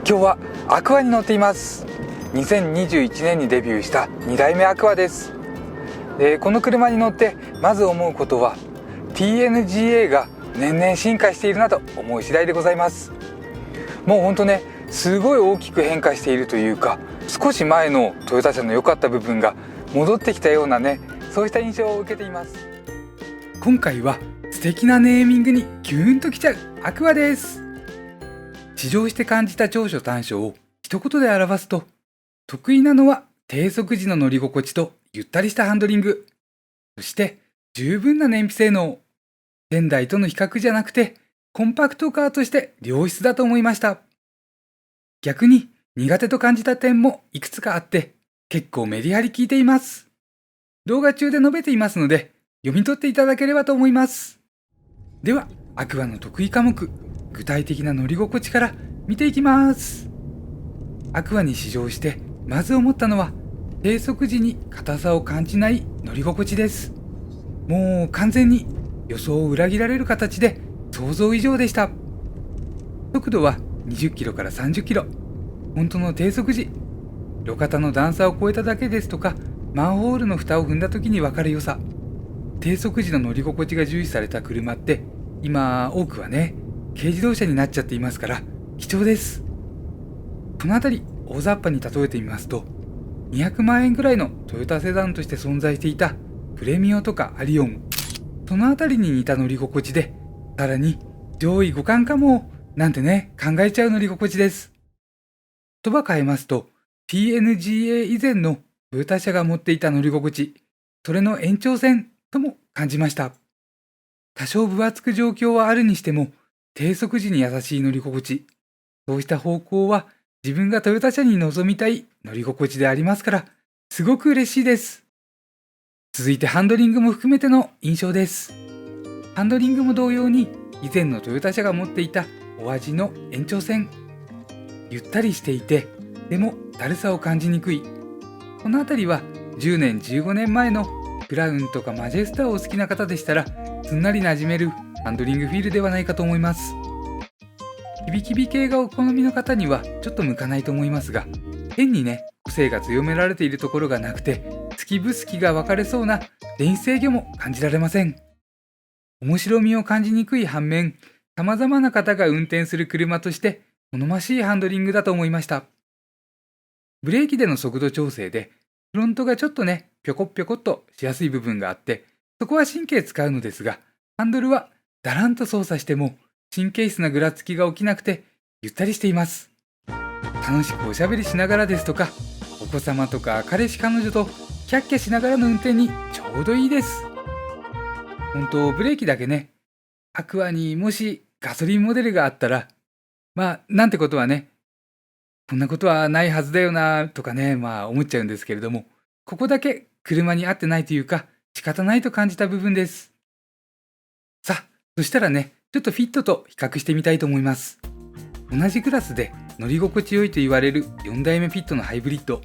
今日はアクアに乗っています。2021年にデビューした2代目アクアです。この車に乗ってまず思うことは TNGA が年々進化しているなと思う次第でございます。もうほんとね、すごい大きく変化しているというか、少し前のトヨタ車の良かった部分が戻ってきたようなね、そうした印象を受けています。今回は素敵なネーミングにキューンときちゃうアクアです。試乗して感じた長所短所を一言で表すと、得意なのは低速時の乗り心地とゆったりしたハンドリング、そして十分な燃費性能。現代との比較じゃなくてコンパクトカーとして良質だと思いました。逆に苦手と感じた点もいくつかあって結構メリハリ効いています。動画中で述べていますので読み取っていただければと思います。ではアクアの得意科目、具体的な乗り心地から見ていきます。アクアに試乗してまず思ったのは、低速時に硬さを感じない乗り心地です。もう完全に予想を裏切られる形で想像以上でした。速度は20キロから30キロ。本当の低速時、路肩の段差を越えただけですとか、マンホールの蓋を踏んだ時に分かる良さ。低速時の乗り心地が重視された車って今多くはね、軽自動車になっちゃっていますから貴重です。このあたり大雑把に例えてみますと、200万円くらいのトヨタセダンとして存在していたプレミオとかアリオン、そのあたりに似た乗り心地で、さらに上位互換かもなんてね、考えちゃう乗り心地です。言葉変えますと TNGA 以前のトヨタ車が持っていた乗り心地、それの延長線とも感じました。多少分厚く状況はあるにしても低速時に優しい乗り心地、そうした方向は自分がトヨタ車に望みたい乗り心地でありますから、すごく嬉しいです。続いてハンドリングも含めての印象です。ハンドリングも同様に以前のトヨタ車が持っていたお味の延長線。ゆったりしていて、でもだるさを感じにくい。このあたりは10年15年前のクラウンとかマジェスターを好きな方でしたら、すんなり馴染めるハンドリングフィールではないかと思います。キビキビ系がお好みの方にはちょっと向かないと思いますが、変にね、個性が強められているところがなくて、好き不好きが分かれそうな電子制御も感じられません。面白みを感じにくい反面、様々な方が運転する車として好ましいハンドリングだと思いました。ブレーキでの速度調整で、フロントがちょっとね、ぴょこぴょこっとしやすい部分があって、そこは神経使うのですが、ハンドルはだらんと操作しても神経質なぐらつきが起きなくてゆったりしています。楽しくおしゃべりしながらですとか、お子様とか彼氏彼女とキャッキャしながらの運転にちょうどいいです。本当ブレーキだけね、アクアにもしガソリンモデルがあったら、なんてことはね、こんなことはないはずだよなとかね、思っちゃうんですけれども、ここだけ車に合ってないというか仕方ないと感じた部分です。さあ、そしたらね、ちょっとフィットと比較してみたいと思います。同じクラスで乗り心地良いと言われる4代目フィットのハイブリッド。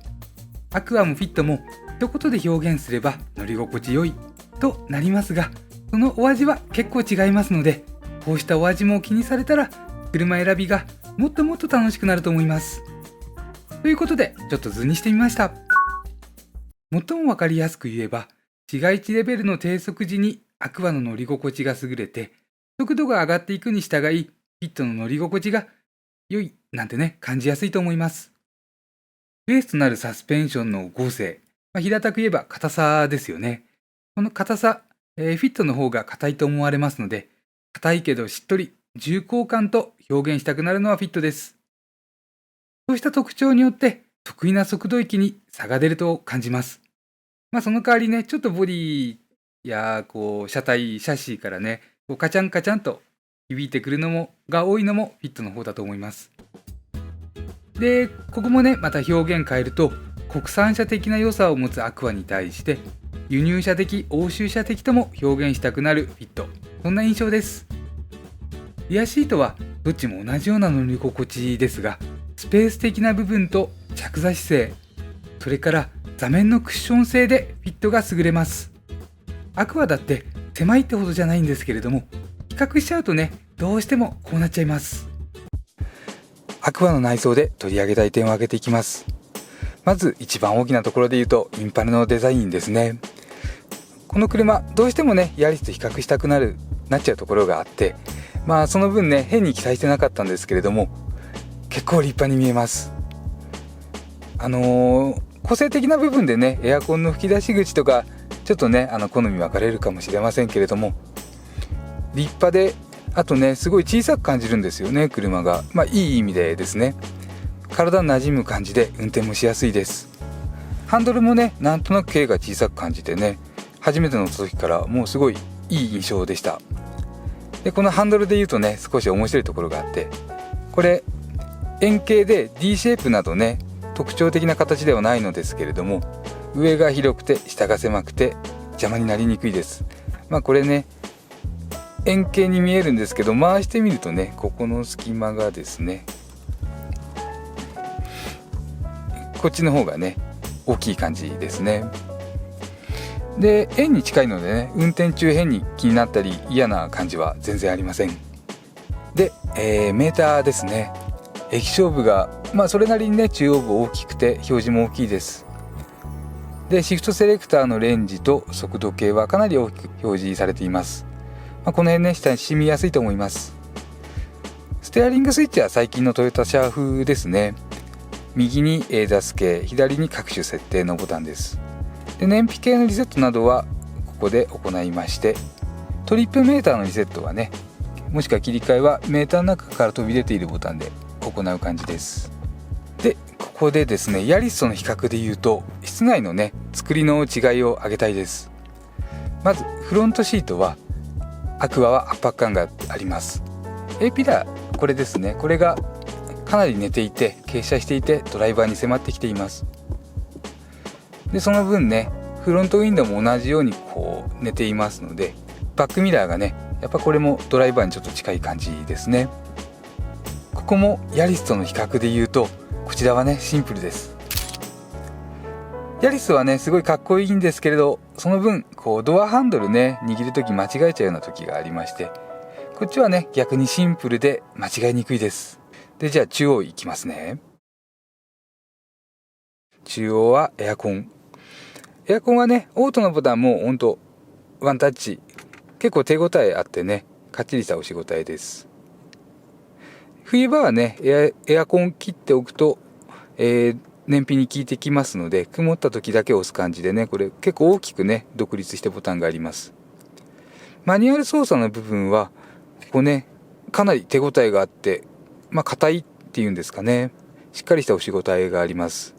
アクアもフィットも一言で表現すれば乗り心地良いとなりますが、そのお味は結構違いますので、こうしたお味も気にされたら車選びがもっともっと楽しくなると思います。ということでちょっと図にしてみました。最もわかりやすく言えば、市街地レベルの低速時にアクアの乗り心地が優れて、速度が上がっていくに従いフィットの乗り心地が良いなんてね、感じやすいと思います。ベースとなるサスペンションの剛性、平たく言えば硬さですよね。この硬さ、フィットの方が硬いと思われますので、硬いけどしっとり重厚感と表現したくなるのはフィットです。そうした特徴によって得意な速度域に差が出ると感じます。その代わりね、ちょっとボディや車体、シャシーからね、カチャンカチャンと響いてくるのもが多いのもフィットの方だと思います。で、ここもね、また表現変えると、国産車的な良さを持つアクアに対して輸入車的、欧州車的とも表現したくなるフィット、そんな印象です。リアシートはどっちも同じような乗り心地ですが、スペース的な部分と着座姿勢、それから座面のクッション性でフィットが優れます。アクアだって狭いってほどじゃないんですけれども、比較しちゃうとね、どうしてもこうなっちゃいます。アクアの内装で取り上げたい点を挙げていきます。まず一番大きなところで言うとインパネのデザインですね。この車どうしてもねヤリスと比較したくなっちゃうところがあって、その分ね変に期待してなかったんですけれども、結構立派に見えます。個性的な部分でねエアコンの吹き出し口とかちょっとね好み分かれるかもしれませんけれども、立派で、あとねすごい小さく感じるんですよね、車が。いい意味でですね。体に馴染む感じで運転もしやすいです。ハンドルもねなんとなく径が小さく感じてね、初めて乗った時からもうすごいいい印象でした。でこのハンドルで言うとね少し面白いところがあって、これ円形で D シェイプなどね特徴的な形ではないのですけれども、上が広くて下が狭くて邪魔になりにくいです。これね円形に見えるんですけど、回してみるとねここの隙間がですね、こっちの方がね大きい感じですね。で円に近いのでね運転中変に気になったり嫌な感じは全然ありません。で、メーターですね。液晶部がそれなりにね中央部大きくて表示も大きいです。でシフトセレクターのレンジと速度計はかなり大きく表示されています。この辺ね下に染みやすいと思います。ステアリングスイッチは最近のトヨタ車風ですね。右に ADAS 系、左に各種設定のボタンです。で燃費系のリセットなどはここで行いまして、トリップメーターのリセットはね、もしくは切り替えはメーターの中から飛び出ているボタンで行う感じです。でここでですねヤリスとの比較で言うと室内のね作りの違いを挙げたいです。まずフロントシートはアクアは圧迫感があります。A ピラーこれですね、これがかなり寝ていて傾斜していてドライバーに迫ってきています。でその分ねフロントウィンドウも同じようにこう寝ていますので、バックミラーがねやっぱこれもドライバーにちょっと近い感じですね。ここもヤリスとの比較で言うとこちらはねシンプルです。ヤリスはねすごいかっこいいんですけれど、その分こうドアハンドルね握るとき間違えちゃうような時がありまして、こっちはね逆にシンプルで間違いにくいです。でじゃあ中央いきますね。中央はエアコンはねオートのボタンもほんとワンタッチ、結構手応えあってねかっちりした押し応えです。冬場はねエアコン切っておくと、燃費に効いてきますので、曇った時だけ押す感じでね、これ結構大きくね独立してボタンがあります。マニュアル操作の部分はここねかなり手応えがあって、硬いっていうんですかね、しっかりした押し応えがあります。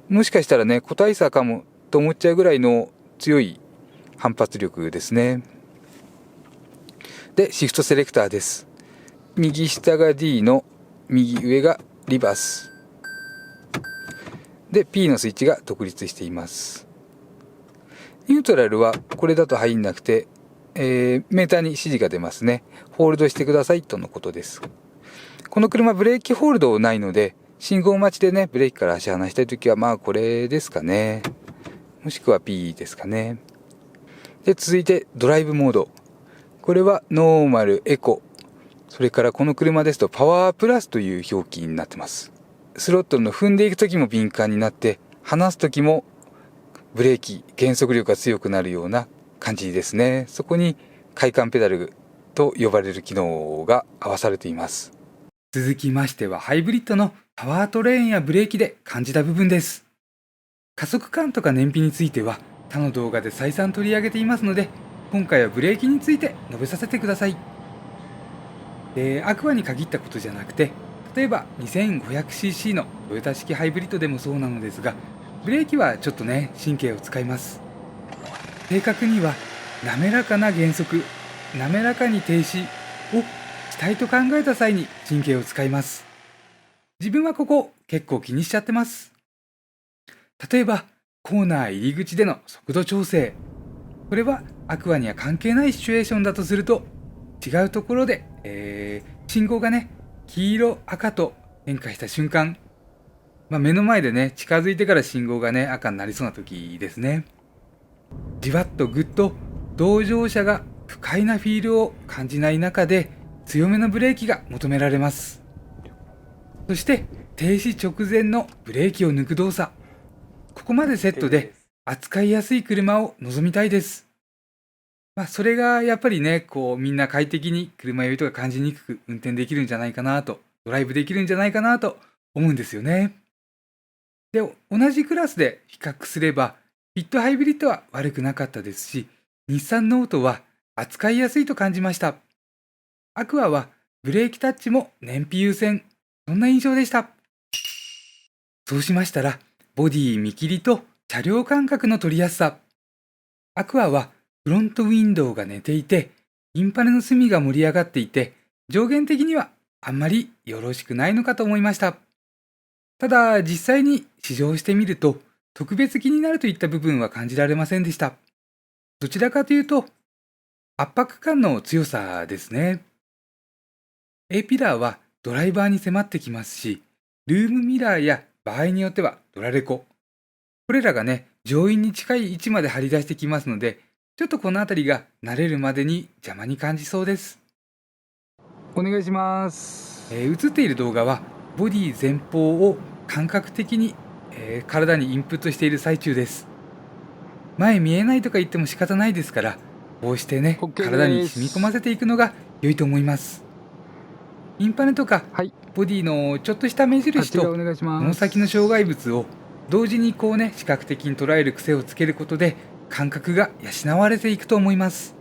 もしかしたらね個体差かもと思っちゃうぐらいの強い反発力ですね。でシフトセレクターです。右下が D の右上がリバースで P のスイッチが独立しています。ニュートラルはこれだと入んなくて、メーターに指示が出ますね。ホールドしてくださいとのことです。この車ブレーキホールドないので、信号待ちでねブレーキから足離したいときはこれですかね、もしくは P ですかね。で続いてドライブモード、これはノーマル、エコ、それからこの車ですとパワープラスという表記になってます。スロットルの踏んでいく時も敏感になって、離す時もブレーキ減速力が強くなるような感じですね。そこに快感ペダルと呼ばれる機能が合わされています。続きましてはハイブリッドのパワートレーンやブレーキで感じた部分です。加速感とか燃費については他の動画で再三取り上げていますので、今回はブレーキについて述べさせてください。アクアに限ったことじゃなくて、例えば 2500cc のトヨタ式ハイブリッドでもそうなのですが、ブレーキはちょっとね神経を使います。正確には滑らかな減速、滑らかに停止をしたいと考えた際に神経を使います。自分はここ結構気にしちゃってます。例えばコーナー入り口での速度調整、これはアクアには関係ないシチュエーションだとすると、違うところで、信号がね黄色赤と変化した瞬間、目の前でね近づいてから信号がね赤になりそうな時ですね。じわっとぐっと同乗者が不快なフィールを感じない中で強めのブレーキが求められます。そそして停止直前のブレーキを抜く動作、ここまでセットで扱いやすい車を望みたいです。それがやっぱりね、みんな快適に車酔いとか感じにくく運転できるんじゃないかなと、ドライブできるんじゃないかなと思うんですよね。で、同じクラスで比較すれば、フィットハイブリッドは悪くなかったですし、日産ノートは扱いやすいと感じました。アクアはブレーキタッチも燃費優先、そんな印象でした。そうしましたら、ボディ見切りと車両間隔の取りやすさ。アクアはフロントウィンドウが寝ていて、インパネの隅が盛り上がっていて、上限的にはあんまりよろしくないのかと思いました。ただ、実際に試乗してみると、特別気になるといった部分は感じられませんでした。どちらかというと、圧迫感の強さですね。A ピラーはドライバーに迫ってきますし、ルームミラーや場合によってはドラレコ。これらがね、乗員に近い位置まで張り出してきますので、ちょっとこの辺りが慣れるまでに邪魔に感じそうです。お願いします。映っている動画は、ボディ前方を感覚的に、体にインプットしている最中です。前見えないとか言っても仕方ないですから、こうしてね、体に染み込ませていくのが良いと思います。インパネとか、ボディのちょっとした目印と、この先の障害物を同時に視覚的に捉える癖をつけることで、感覚が養われていくと思います。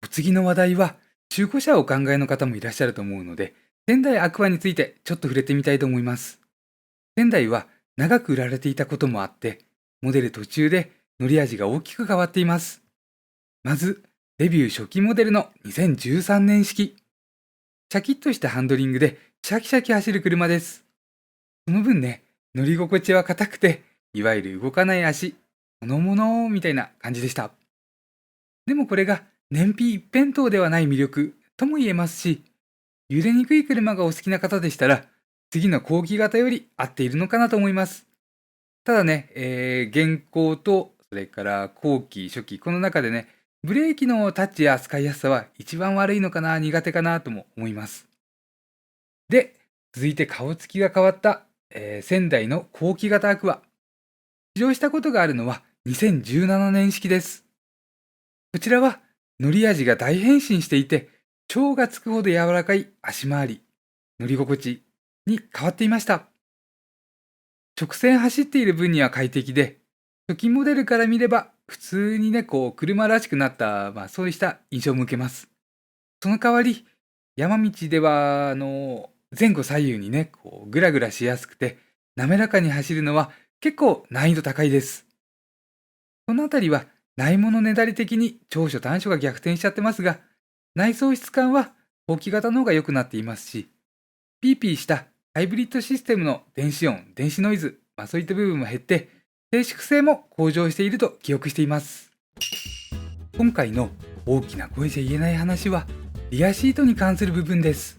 お次の話題は、中古車をお考えの方もいらっしゃると思うので、仙台アクアについてちょっと触れてみたいと思います。仙台は長く売られていたこともあって、モデル途中で乗り味が大きく変わっています。まず、デビュー初期モデルの2013年式。シャキッとしたハンドリングでシャキシャキ走る車です。その分ね、乗り心地は硬くて、いわゆる動かない足、そのものみたいな感じでした。でもこれが燃費一辺倒ではない魅力とも言えますし、揺れにくい車がお好きな方でしたら、次の後期型より合っているのかなと思います。ただね、現行と、それから後期、初期、この中でね、ブレーキのタッチや扱いやすさは一番悪いのかな、苦手かなとも思います。で、続いて顔つきが変わった、仙台の後期型アクア。試乗したことがあるのは2017年式です。こちらは乗り味が大変身していて、超がつくほど柔らかい足回り、乗り心地に変わっていました。直線走っている分には快適で、初期モデルから見れば普通にね、車らしくなった、そうした印象を向けます。その代わり、山道では、前後左右にね、ぐらぐらしやすくて、滑らかに走るのは結構難易度高いです。このあたりは、ないものねだり的に長所短所が逆転しちゃってますが、内装質感は後期型の方が良くなっていますし、ピーピーしたハイブリッドシステムの電子音、電子ノイズ、そういった部分も減って、静粛性も向上していると記憶しています。今回の大きな声じゃ言えない話は、リアシートに関する部分です。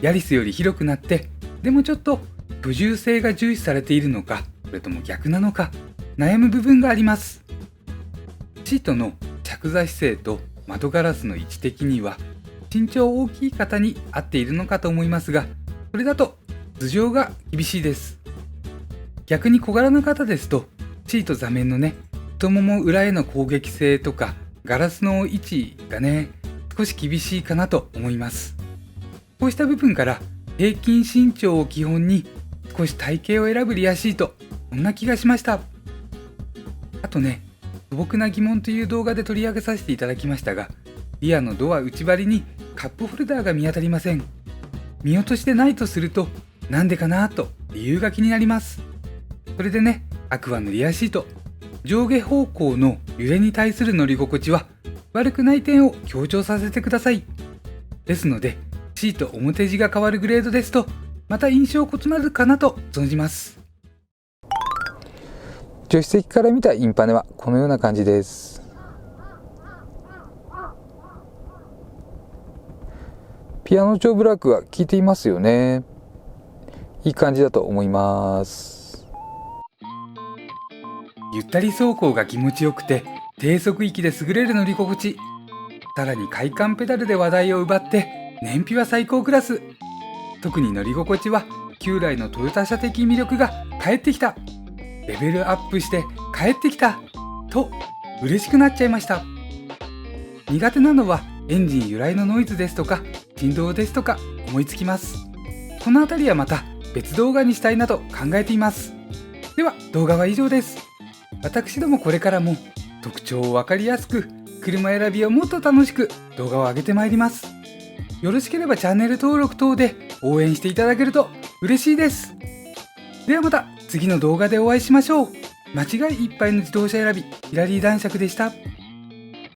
ヤリスより広くなって、でもちょっと居住性が重視されているのか、それとも逆なのか、悩む部分があります。シートの着座姿勢と窓ガラスの位置的には、身長大きい方に合っているのかと思いますが、それだと頭上が厳しいです。逆に小柄な方ですと、シート座面のね、太もも裏への攻撃性とか、ガラスの位置がね、少し厳しいかなと思います。こうした部分から、平均身長を基本に、少し体型を選ぶリアシート、こんな気がしました。あとね、素朴な疑問という動画で取り上げさせていただきましたが、リアのドア内張りにカップホルダーが見当たりません。見落としてないとすると、なんでかなと理由が気になります。それでね、アクアのリアシート、上下方向の揺れに対する乗り心地は悪くない点を強調させてください。ですので、シート表地が変わるグレードですと、また印象異なるかなと存じます。助手席から見たインパネはこのような感じです。ピアノ調ブラックが効いていますよね。いい感じだと思います。ゆったり走行が気持ちよくて低速域で優れる乗り心地。さらに快感ペダルで話題を奪って燃費は最高クラス。特に乗り心地は旧来のトヨタ車的魅力が帰ってきた、レベルアップして帰ってきたと嬉しくなっちゃいました。苦手なのはエンジン由来のノイズですとか振動ですとか思いつきます。このあたりはまた別動画にしたいなと考えています。では動画は以上です。私どもこれからも特徴を分かりやすく、車選びをもっと楽しく動画を上げてまいります。よろしければチャンネル登録等で応援していただけると嬉しいです。ではまた次の動画でお会いしましょう。間違いいっぱいの自動車選び、ヒラリー男爵でした。